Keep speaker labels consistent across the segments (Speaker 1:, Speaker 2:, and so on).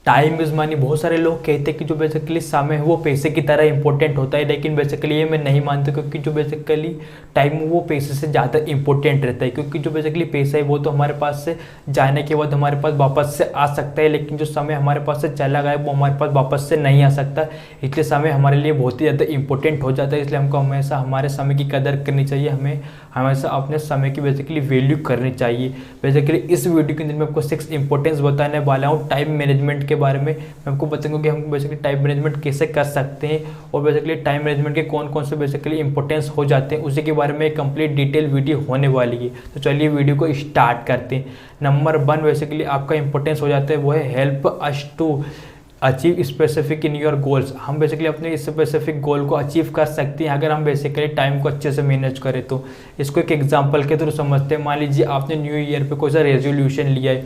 Speaker 1: Time is money. बहुत सारे लोग कहते हैं कि जो बेसिकली समय है वो पैसे की तरह इंपॉर्टेंट होता है, लेकिन बेसिकली ये मैं नहीं मानता, क्योंकि जो बेसिकली टाइम वो पैसे से ज़्यादा इंपॉर्टेंट रहता है। क्योंकि जो बेसिकली पैसा है वो तो हमारे पास से जाने के बाद हमारे पास वापस से आ सकता है, लेकिन जो समय हमारे पास से चला गया वो हमारे पास वापस से नहीं आ सकता। इसलिए समय हमारे लिए बहुत ही ज़्यादा इंपॉर्टेंट हो जाता है। इसलिए हमको हमेशा हमारे समय की कदर करनी चाहिए, हमें हमेशा अपने समय की बेसिकली वैल्यू करनी चाहिए। बेसिकली इस वीडियो के अंदर मैं आपको 6 इंपॉर्टेंस बताने वाला हूँ टाइम मैनेजमेंट के बारे में। मैं आपको बताऊंगा कि हम बेसिकली टाइम मैनेजमेंट कैसे कर सकते हैं और बेसिकली टाइम मैनेजमेंट के कौन कौन से बेसिकली इंपॉर्टेंस हो जाते हैं, उसी के बारे में एक कंप्लीट डिटेल वीडियो होने वाली है। तो चलिए वीडियो को स्टार्ट करते हैं। नंबर 1 बेसिकली आपका इंपॉर्टेंस हो जाता है वो है help us to achieve specific in your goals. हम बेसिकली अपने स्पेसिफिक गोल को अचीव कर सकते हैं अगर हम बेसिकली टाइम को अच्छे से मैनेज करें। तो इसको एक एग्जांपल के थ्रू समझते हैं। मान लीजिए आपने न्यू ईयर पे कोई सा रेजोल्यूशन लिया है,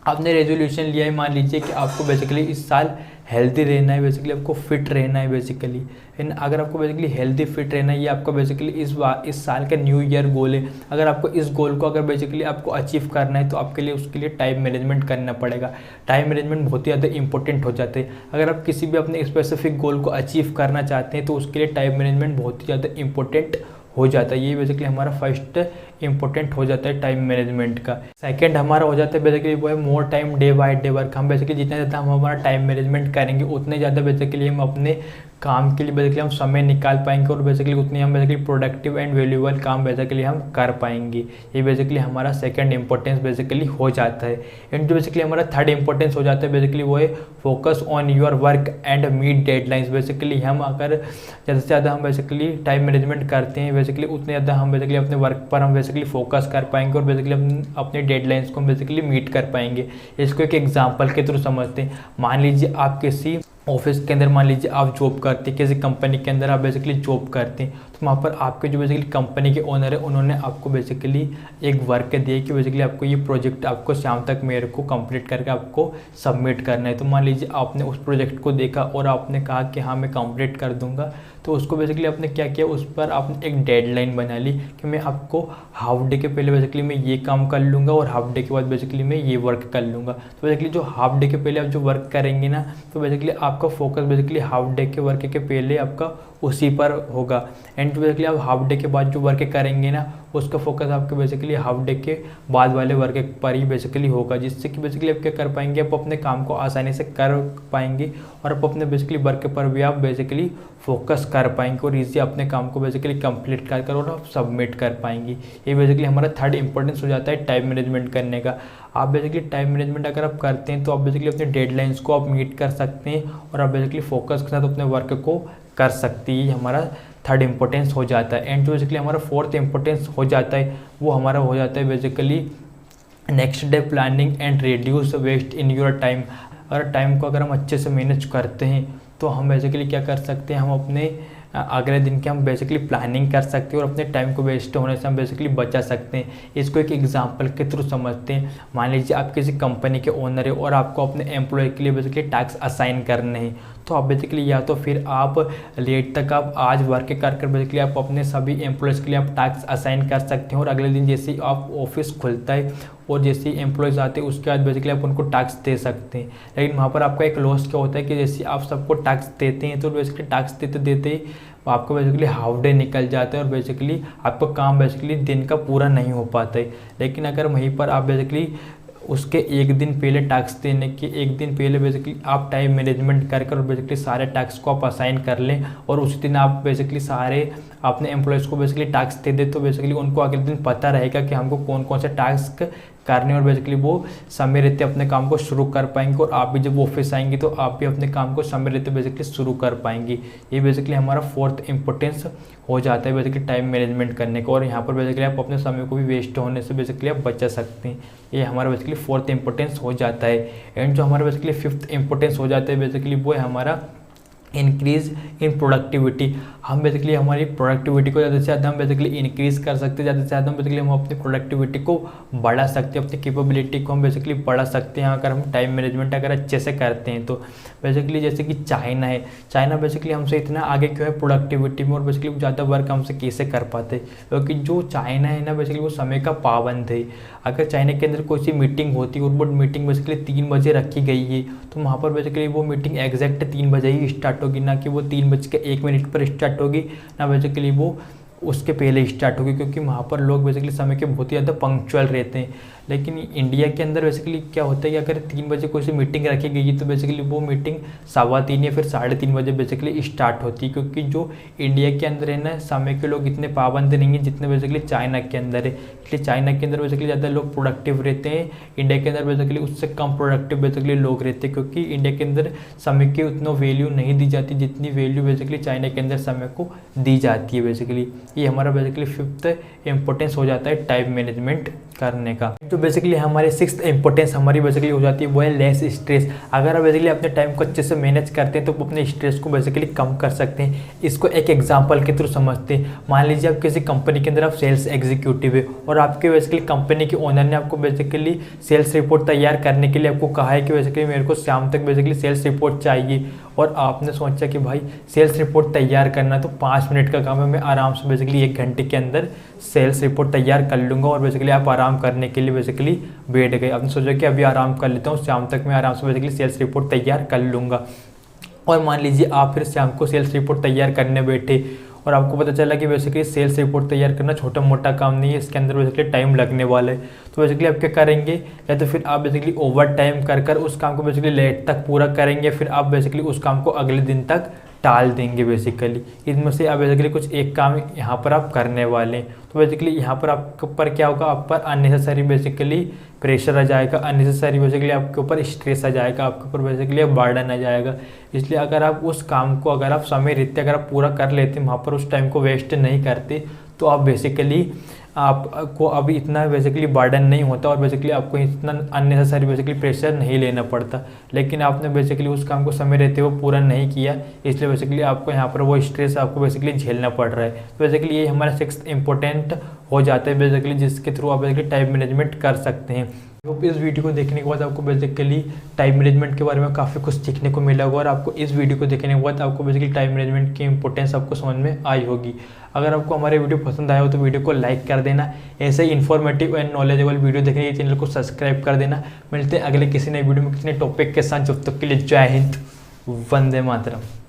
Speaker 1: आपने रेजोल्यूशन लिया है, मान लीजिए कि आपको बेसिकली इस साल हेल्दी रहना है, बेसिकली आपको फिट रहना है बेसिकली। अगर आपको बेसिकली हेल्दी फिट रहना है, ये आपका बेसिकली इस साल का न्यू ईयर गोल है। अगर आपको इस गोल को अगर बेसिकली आपको अचीव करना है तो आपके लिए उसके लिए टाइम मैनेजमेंट करना पड़ेगा। टाइम मैनेजमेंट बहुत ही ज़्यादा इंपॉर्टेंट हो जाते हैं। अगर आप किसी भी अपने स्पेसिफिक गोल को अचीव करना चाहते हैं तो उसके लिए टाइम मैनेजमेंट बहुत ही ज़्यादा इंपॉर्टेंट हो जाता है। ये बेसिकली हमारा फर्स्ट इंपॉर्टेंट हो जाता है टाइम मैनेजमेंट का। सेकंड हमारा हो जाता है बेसिकली वो है more time day by day work. हम बेसिकली जितना ज़्यादा हम हमारा टाइम मैनेजमेंट करेंगे उतने ज़्यादा बेसिकली हम अपने काम के लिए बेसिकली हम समय निकाल पाएंगे और बेसिकली उतनी हम बेसिकली प्रोडक्टिव एंड वैल्यूएबल काम बेसिकली हम कर पाएंगे। ये बेसिकली हमारा सेकंड इंपॉर्टेंस बेसिकली हो जाता है। एंड जो बेसिकली हमारा थर्ड इंपॉर्टेंस हो जाता है बेसिकली वो है focus on your work and meet deadlines. Basically हम अगर ज़्यादा से ज़्यादा हम बेसिकली टाइम मैनेजमेंट करते हैं बेसिकली उतने ज़्यादा हम बेसिकली अपने वर्क पर हम बेसिकली फोकस कर पाएंगे और बेसिकली हम अपने डेडलाइंस को बेसिकली मीट कर पाएंगे। इसको एक एग्जांपल के थ्रू समझते हैं। मान लीजिए आप किसी ऑफिस के अंदर, मान लीजिए आप जॉब करते हैं, किसी कंपनी के अंदर आप बेसिकली जॉब करते हैं, तो वहाँ पर आपके जो बेसिकली कंपनी के ओनर है उन्होंने आपको बेसिकली एक वर्क दिया कि बेसिकली आपको ये प्रोजेक्ट आपको शाम तक मेरे को कंप्लीट करके आपको सबमिट करना है। तो मान लीजिए आपने उस प्रोजेक्ट को देखा और आपने कहा कि हाँ मैं कंप्लीट कर दूंगा, तो उसको बेसिकली आपने क्या किया, उस पर आपने एक डेडलाइन बना ली कि मैं आपको हाफ डे के पहले बेसिकली मैं ये काम कर लूँगा और हाफ डे के बाद बेसिकली मैं ये वर्क कर लूँगा। तो बेसिकली जो हाफ डे के पहले आप जो वर्क करेंगे ना, तो बेसिकली आपका फोकस बेसिकली हाफ डे के वर्क के पहले आपका उसी पर होगा। एंड बेसिकली आप हाफ डे के बाद जो वर्क करेंगे ना उसका फोकस आपके बेसिकली हाफ डे के बाद वाले वर्क पर ही बेसिकली होगा, जिससे कि बेसिकली आप क्या कर पाएंगे, आप अपने काम को आसानी से कर पाएंगे और आप अपने बेसिकली वर्क पर भी आप बेसिकली फोकस कर पाएंगे और इजी अपने काम को बेसिकली कंप्लीट कर और आप सबमिट कर पाएंगे। ये बेसिकली हमारा थर्ड इंपॉर्टेंस हो जाता है टाइम मैनेजमेंट करने का। आप बेसिकली टाइम मैनेजमेंट अगर आप करते हैं तो आप बेसिकली अपने डेडलाइंस को आप मीट कर सकते हैं और आप बेसिकली फोकस के साथ अपने वर्क को कर सकते हैं। ये हमारा थर्ड इंपॉर्टेंस हो जाता है। एंड जो बेसिकली हमारा फोर्थ इंपॉर्टेंस हो जाता है वो हमारा हो जाता है basically next day planning and reduce waste in your time. अगर टाइम को अगर हम अच्छे से मैनेज करते हैं तो हम बेसिकली क्या कर सकते हैं, हम अपने अगले दिन की हम बेसिकली प्लानिंग कर सकते हैं और अपने टाइम को वेस्ट होने से हम बेसिकली बचा सकते हैं। इसको एक एग्जांपल के थ्रू समझते हैं। मान लीजिए आप किसी कंपनी के ओनर है और आपको अपने एम्प्लॉय के लिए बेसिकली टास्क असाइन करने हैं, तो आप बेसिकली या तो फिर आप लेट तक आप आज वर्क कर बेसिकली आप अपने सभी एम्प्लॉयज़ के लिए आप टास्क असाइन कर सकते हैं और अगले दिन जैसे ही आप ऑफिस खुलता है और जैसे ही एम्प्लॉयज़ आते हैं उसके बाद बेसिकली आप उनको टास्क दे सकते हैं। लेकिन वहाँ पर आपका एक लॉस क्या होता है कि जैसे आप सबको टास्क देते हैं तो बेसिकली टास्क देते देते आपको बेसिकली हाफ डे निकल जाता है और बेसिकली आपका काम बेसिकली दिन का पूरा नहीं हो पाता है। लेकिन अगर वहीं पर आप बेसिकली उसके एक दिन पहले टास्क देने के एक दिन पहले बेसिकली आप टाइम मैनेजमेंट कर बेसिकली सारे टास्क को आप असाइन कर लें और उसी दिन आप बेसिकली सारे अपने एम्प्लॉयज़ को बेसिकली टास्क दे दे, तो बेसिकली उनको अगले दिन पता रहेगा कि हमको कौन कौन से टास्क करने और बेसिकली वो समय रहते अपने काम को शुरू कर पाएंगे और आप भी जब ऑफिस आएंगे तो आप भी अपने काम को समय रहते बेसिकली शुरू कर पाएंगे। ये बेसिकली हमारा फोर्थ इंपॉर्टेंस हो जाता है बेसिकली टाइम मैनेजमेंट करने का और यहाँ पर बेसिकली आप अपने समय को भी वेस्ट होने से बेसिकली आप बचा सकते हैं। ये हमारा बेसिकली फोर्थ इंपॉर्टेंस हो जाता है। एंड जो हमारा बेसिकली फिफ्थ इंपॉर्टेंस हो जाता है बेसिकली वो है हमारा इंक्रीज इन प्रोडक्टिविटी। हम बेसिकली हमारी प्रोडक्टिविटी को ज़्यादा से ज़्यादा हम बेसिकली इंक्रीज़ कर सकते हैं, ज़्यादा से ज़्यादा हम बेसिकली हम अपनी प्रोडक्टिविटी को बढ़ा सकते हैं, अपनी कैपेबिलिटी को हम बेसिकली बढ़ा सकते हैं अगर हम टाइम मैनेजमेंट अगर अच्छे से करते हैं तो। बेसिकली जैसे कि चाइना है, चाइना बेसिकली हमसे इतना आगे क्यों है प्रोडक्टिविटी में और बेसिकली ज़्यादा वर्क हमसे कैसे कर पाते, क्योंकि जो चाइना है ना बेसिकली वो समय का पाबंद है। अगर चाइना के अंदर कोई सी मीटिंग होती है और वो मीटिंग बेसिकली 3 बजे रखी गई है तो वहाँ पर बेसिकली वो मीटिंग एग्जैक्ट 3 बजे ही स्टार्ट होगी, ना कि वो 3:01 पर स्टार्ट होगी, ना बेसिकली वो उसके पहले स्टार्ट होगी, क्योंकि वहाँ पर लोग बेसिकली समय के बहुत ही ज़्यादा पंक्चुअल रहते हैं। लेकिन इंडिया के अंदर बेसिकली क्या होता है कि अगर 3 बजे कोई सी मीटिंग रखी गई है तो बेसिकली वो मीटिंग 3:15 या फिर 3:30 बजे बेसिकली स्टार्ट होती है, क्योंकि जो इंडिया के अंदर है ना समय के लोग इतने पाबंद नहीं हैं जितने बेसिकली चाइना के अंदर है। इसलिए चाइना के अंदर बेसिकली ज़्यादा लोग प्रोडक्टिव रहते हैं, इंडिया के अंदर बेसिकली उससे कम प्रोडक्टिव बेसिकली लोग रहते हैं, क्योंकि इंडिया के अंदर समय की उतना वैल्यू नहीं दी जाती जितनी वैल्यू बेसिकली चाइना के अंदर समय को दी जाती है। बेसिकली ये हमारा बेसिकली 5th इंपॉर्टेंस हो जाता है टाइम मैनेजमेंट करने का। तो बेसिकली हमारे 6th इंपॉर्टेंस हमारी बेसिकली हो जाती है वो है लेस स्ट्रेस। अगर आप बेसिकली अपने टाइम को अच्छे से मैनेज करते हैं तो अपने स्ट्रेस को बेसिकली कम कर सकते हैं। इसको एक एग्जांपल के थ्रू समझते हैं। मान लीजिए आप किसी कंपनी के अंदर आप सेल्स एग्जीक्यूटिव है और आपके बेसिकली कंपनी के ओनर ने आपको बेसिकली सेल्स रिपोर्ट तैयार करने के लिए आपको कहा है कि बेसिकली मेरे को शाम तक बेसिकली सेल्स रिपोर्ट चाहिए, और आपने सोचा कि भाई सेल्स रिपोर्ट तैयार करना तो 5 मिनट का काम है, मैं आराम से बेसिकली 1 घंटे के अंदर सेल्स रिपोर्ट तैयार कर लूँगा, और बेसिकली आप आराम करने के लिए बेसिकली बैठ गए। आपने सोचा कि अभी आराम कर लेता हूँ, शाम तक मैं आराम से बेसिकली सेल्स रिपोर्ट तैयार कर लूँगा। और मान लीजिए आप फिर शाम को सेल्स रिपोर्ट तैयार करने बैठे और आपको पता चला कि बेसिकली सेल्स रिपोर्ट तैयार करना छोटा मोटा काम नहीं है, इसके अंदर बेसिकली टाइम लगने वाला है। तो बेसिकली आप क्या करेंगे, या तो फिर आप बेसिकली ओवर टाइम कर उस काम को बेसिकली लेट तक पूरा करेंगे, फिर आप बेसिकली उस काम को अगले दिन तक टाल देंगे। बेसिकली इनमें से आप बेसिकली कुछ एक काम यहाँ पर आप करने वाले हैं। तो बेसिकली यहाँ पर आपके ऊपर क्या होगा, आप पर अननेसेसरी बेसिकली प्रेशर आ जाएगा, अननेसेसरी बेसिकली आपके ऊपर स्ट्रेस आ जाएगा, आपके ऊपर बेसिकली बर्डन आ जाएगा। इसलिए अगर आप उस काम को अगर आप समय रहते अगर आप पूरा कर लेते, वहाँ पर उस टाइम को वेस्ट नहीं करते, तो आप बेसिकली आपको अभी इतना बेसिकली बर्डन नहीं होता और बेसिकली आपको इतना अननेसेसरी बेसिकली प्रेशर नहीं लेना पड़ता। लेकिन आपने बेसिकली उस काम को समय रहते हुए पूरा नहीं किया, इसलिए बेसिकली आपको यहाँ पर वो स्ट्रेस आपको बेसिकली झेलना पड़ रहा है। तो बेसिकली ये हमारा 6th इंपॉर्टेंट हो जाता है बेसिकली, जिसके थ्रू आप बेसिकली टाइम मैनेजमेंट कर सकते हैं। तो इस वीडियो को देखने के बाद आपको बेसिकली टाइम मैनेजमेंट के बारे में काफ़ी कुछ सीखने को मिला होगा, और आपको इस वीडियो को देखने के बाद आपको बेसिकली टाइम मैनेजमेंट की इंपॉर्टेंस आपको समझ में आई होगी। अगर आपको हमारे वीडियो पसंद आया हो तो वीडियो को लाइक कर देना। ऐसे ही इन्फॉर्मेटिव एंड नॉलेजेबल वीडियो देखने के लिए चैनल को सब्सक्राइब कर देना। मिलते हैं अगले किसी नए वीडियो में किसी नए टॉपिक के साथ। जब तक के लिए जय हिंद, वंदे मातरम।